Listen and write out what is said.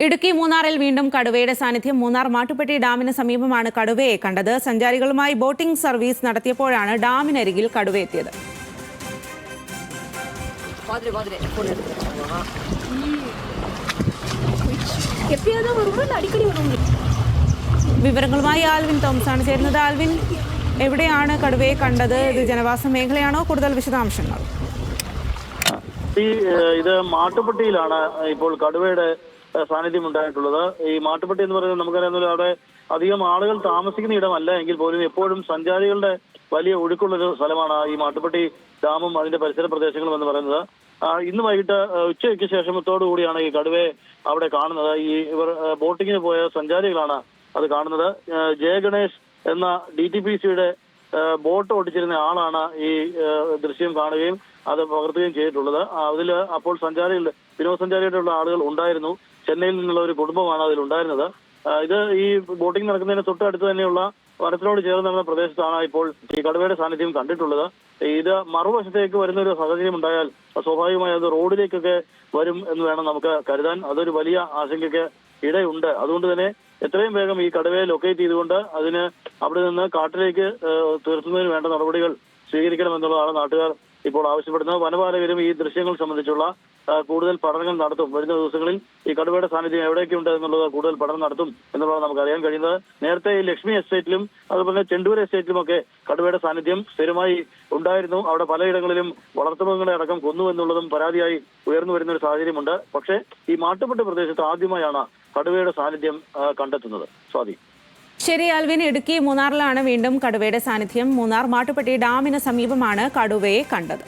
ഇടുക്കി മൂന്നാറിൽ വീണ്ടും കടുവയുടെ സാന്നിധ്യം. മൂന്നാർ മാട്ടുപ്പെട്ടി ഡാമിന് സമീപമാണ് കടുവയെ കണ്ടത്. സഞ്ചാരികളുമായി ബോട്ടിംഗ് സർവീസ് നടത്തിയപ്പോഴാണ് ഡാമിനരികിൽ കടുവയെത്തിയത്. വിവരങ്ങളുമായി ആൽവിൻ തോമസ് ആണ് ചേരുന്നത്. ആൽവിൻ, എവിടെയാണ് കടുവയെ കണ്ടത്? ഇത് ജനവാസ മേഖലയാണോ? കൂടുതൽ വിശദാംശങ്ങൾ. ഇത് മാട്ടുപ്പെട്ടിയിലാണ് ഇപ്പോൾ കടുവയുടെ സാന്നിധ്യം ഉണ്ടായിട്ടുള്ളത്. ഈ മാട്ടുപ്പെട്ടി എന്ന് പറയുന്നത് നമുക്കറിയാവുന്ന അവിടെ അധികം ആളുകൾ താമസിക്കുന്ന ഇടമല്ല എങ്കിൽ പോലും എപ്പോഴും സഞ്ചാരികളുടെ വലിയ ഒഴുക്കുള്ളൊരു സ്ഥലമാണ് ഈ മാട്ടുപ്പെട്ടി ഡാമും അതിന്റെ പരിസര പ്രദേശങ്ങളും എന്ന് പറയുന്നത്. ഇന്ന് വൈകിട്ട് ഉച്ചയ്ക്ക് ശേഷത്തോടുകൂടിയാണ് ഈ കടുവയെ അവിടെ കാണുന്നത്. ഇവർ ബോട്ടിങ്ങിന് പോയ സഞ്ചാരികളാണ് അത് കാണുന്നത്. ജയഗണേഷ് എന്ന DTPCയുടെ ബോട്ട് ഓടിച്ചിരുന്ന ആളാണ് ഈ ദൃശ്യം കാണുകയും അത് പകർത്തുകയും ചെയ്തിട്ടുള്ളത്. അതിൽ അപ്പോൾ വിനോദസഞ്ചാരിയായിട്ടുള്ള ആളുകൾ ഉണ്ടായിരുന്നു. ചെന്നൈയിൽ നിന്നുള്ള ഒരു കുടുംബമാണ് അതിലുണ്ടായിരുന്നത്. ഇത് ഈ ബോട്ടിംഗ് നടക്കുന്നതിന് തൊട്ടടുത്ത് തന്നെയുള്ള വനത്തിനോട് ചേർന്ന് നടന്ന പ്രദേശത്താണ് ഇപ്പോൾ ഈ കടുവയുടെ സാന്നിധ്യം കണ്ടിട്ടുള്ളത്. ഇത് മറുവശത്തേക്ക് വരുന്ന ഒരു സാഹചര്യം ഉണ്ടായാൽ സ്വാഭാവികമായി അത് റോഡിലേക്കൊക്കെ വരും എന്ന് വേണം നമുക്ക് കരുതാൻ. അതൊരു വലിയ ആശങ്കയ്ക്ക് ഇടയുണ്ട്. അതുകൊണ്ട് തന്നെ എത്രയും വേഗം ഈ കടുവയെ ലൊക്കേറ്റ് ചെയ്തുകൊണ്ട് അതിന് അവിടെ നിന്ന് കാട്ടിലേക്ക് തീർത്തുന്നതിന് വേണ്ട നടപടികൾ സ്വീകരിക്കണമെന്നുള്ളതാണ് നാട്ടുകാർ ഇപ്പോൾ ആവശ്യപ്പെടുന്നത്. വനപാലകരും ഈ ദൃശ്യങ്ങൾ സംബന്ധിച്ചുള്ള കൂടുതൽ പഠനങ്ങൾ നടത്തും. വരുന്ന ദിവസങ്ങളിൽ ഈ കടുവയുടെ സാന്നിധ്യം എവിടെയൊക്കെയുണ്ട് എന്നുള്ളത് കൂടുതൽ പഠനം നടത്തും എന്നുള്ളതാണ് നമുക്ക് അറിയാൻ കഴിയുന്നത്. നേരത്തെ ഈ ലക്ഷ്മി എസ്റ്റേറ്റിലും അതുപോലെ ചെണ്ടൂർ എസ്റ്റേറ്റിലുമൊക്കെ കടുവയുടെ സാന്നിധ്യം സ്ഥിരമായി ഉണ്ടായിരുന്നു. അവിടെ പലയിടങ്ങളിലും വളർത്തുമൃഗങ്ങളെ അടക്കം കൊന്നു എന്നുള്ളതും പരാതിയായി ഉയർന്നു വരുന്ന ഒരു സാഹചര്യമുണ്ട്. പക്ഷേ ഈ മാട്ടുപ്പെട്ടി പ്രദേശത്ത് ആദ്യമായാണ് കടുവയുടെ സാന്നിധ്യം കണ്ടെത്തുന്നത്. സ്വാതി. ശരി ആൽവിൻ, ഇടുക്കി മൂന്നാറിലാണ് വീണ്ടും കടുവയുടെ സാന്നിധ്യം. മൂന്നാർ മാട്ടുപ്പെട്ടി ഡാമിന് സമീപമാണ് കടുവയെ കണ്ടത്.